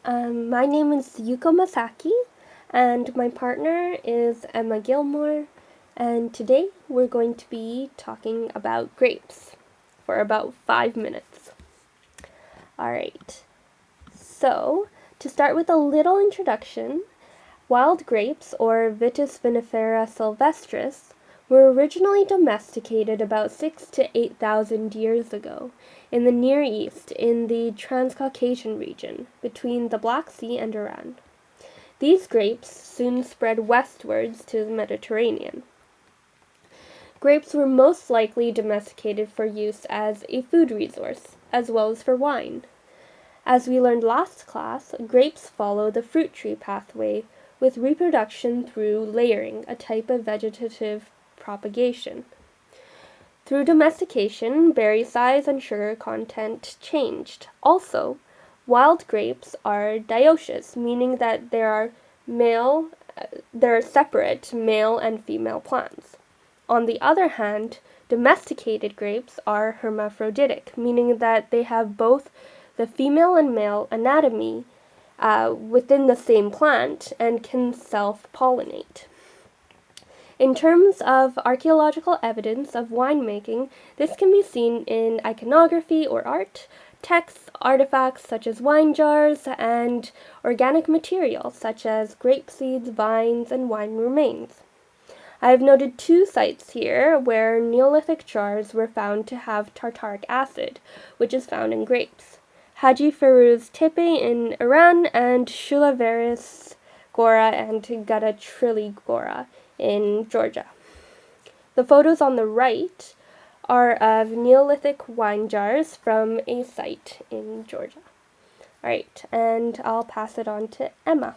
My name is Yuko Masaki, and my partner is Emma Gilmore, and today we're going to be talking about grapes for about 5 minutes. Alright, so to start with a little introduction, wild grapes, or Vitis vinifera sylvestris, were originally domesticated about 6,000 to 8,000 years ago in the Near East in the Transcaucasian region between the Black Sea and Iran. These grapes soon spread westwards to the Mediterranean. Grapes were most likely domesticated for use as a food resource, as well as for wine. As we learned last class, grapes follow the fruit tree pathway with reproduction through layering, a type of vegetative propagation. Through domestication, berry size and sugar content changed. Also, wild grapes are dioecious, meaning that there are separate male and female plants. On the other hand, domesticated grapes are hermaphroditic, meaning that they have both the female and male anatomy within the same plant and can self-pollinate. In terms of archaeological evidence of winemaking, this can be seen in iconography or art, texts, artifacts such as wine jars, and organic materials such as grape seeds, vines, and wine remains. I have noted 2 sites here where Neolithic jars were found to have tartaric acid, which is found in grapes. Haji Firuz Tepe in Iran and Shulaveris Gora and Gadatrili Gora in Georgia. The photos on the right are of Neolithic wine jars from a site in Georgia. Alright, and I'll pass it on to Emma.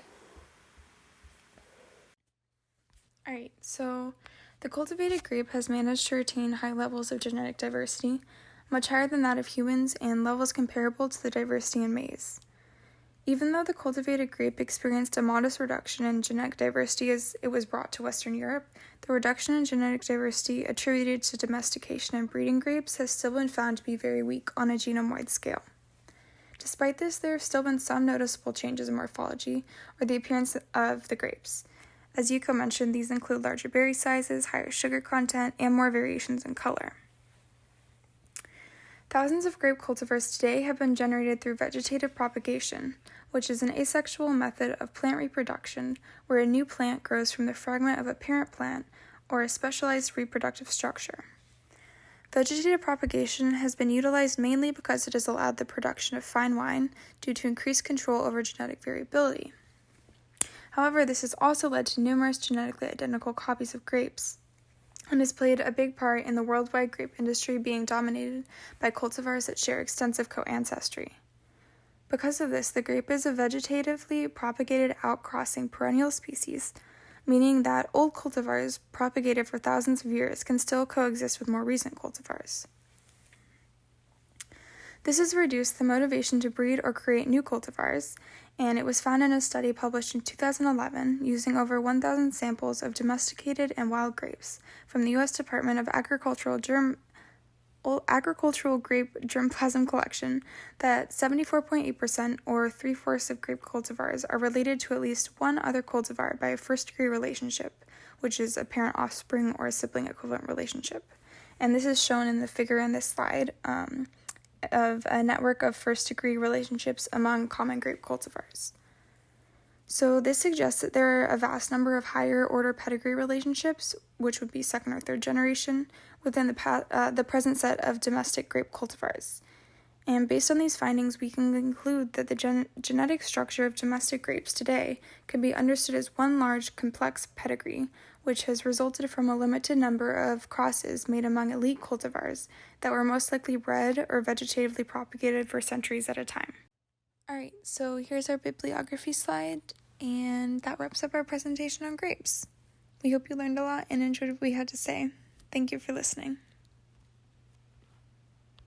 Alright, so the cultivated grape has managed to retain high levels of genetic diversity, much higher than that of humans and levels comparable to the diversity in maize. Even though the cultivated grape experienced a modest reduction in genetic diversity as it was brought to Western Europe, the reduction in genetic diversity attributed to domestication and breeding grapes has still been found to be very weak on a genome-wide scale. Despite this, there have still been some noticeable changes in morphology or the appearance of the grapes. As Yuko mentioned, these include larger berry sizes, higher sugar content, and more variations in color. Thousands of grape cultivars today have been generated through vegetative propagation, which is an asexual method of plant reproduction where a new plant grows from the fragment of a parent plant or a specialized reproductive structure. Vegetative propagation has been utilized mainly because it has allowed the production of fine wine due to increased control over genetic variability. However, this has also led to numerous genetically identical copies of grapes, and has played a big part in the worldwide grape industry being dominated by cultivars that share extensive co-ancestry. Because of this, the grape is a vegetatively propagated outcrossing perennial species, meaning that old cultivars propagated for thousands of years can still coexist with more recent cultivars. This has reduced the motivation to breed or create new cultivars, and it was found in a study published in 2011 using over 1,000 samples of domesticated and wild grapes from the U.S. Department of Agricultural Grape Germplasm Collection that 74.8% or 3/4 of grape cultivars are related to at least one other cultivar by a first-degree relationship, which is a parent-offspring or a sibling equivalent relationship. And this is shown in the figure in this slide of a network of first-degree relationships among common grape cultivars. So this suggests that there are a vast number of higher-order pedigree relationships, which would be second or third generation, within the present set of domestic grape cultivars. And based on these findings, we can conclude that the genetic structure of domestic grapes today can be understood as one large, complex pedigree, which has resulted from a limited number of crosses made among elite cultivars that were most likely bred or vegetatively propagated for centuries at a time. Alright, so here's our bibliography slide, and that wraps up our presentation on grapes. We hope you learned a lot and enjoyed what we had to say. Thank you for listening.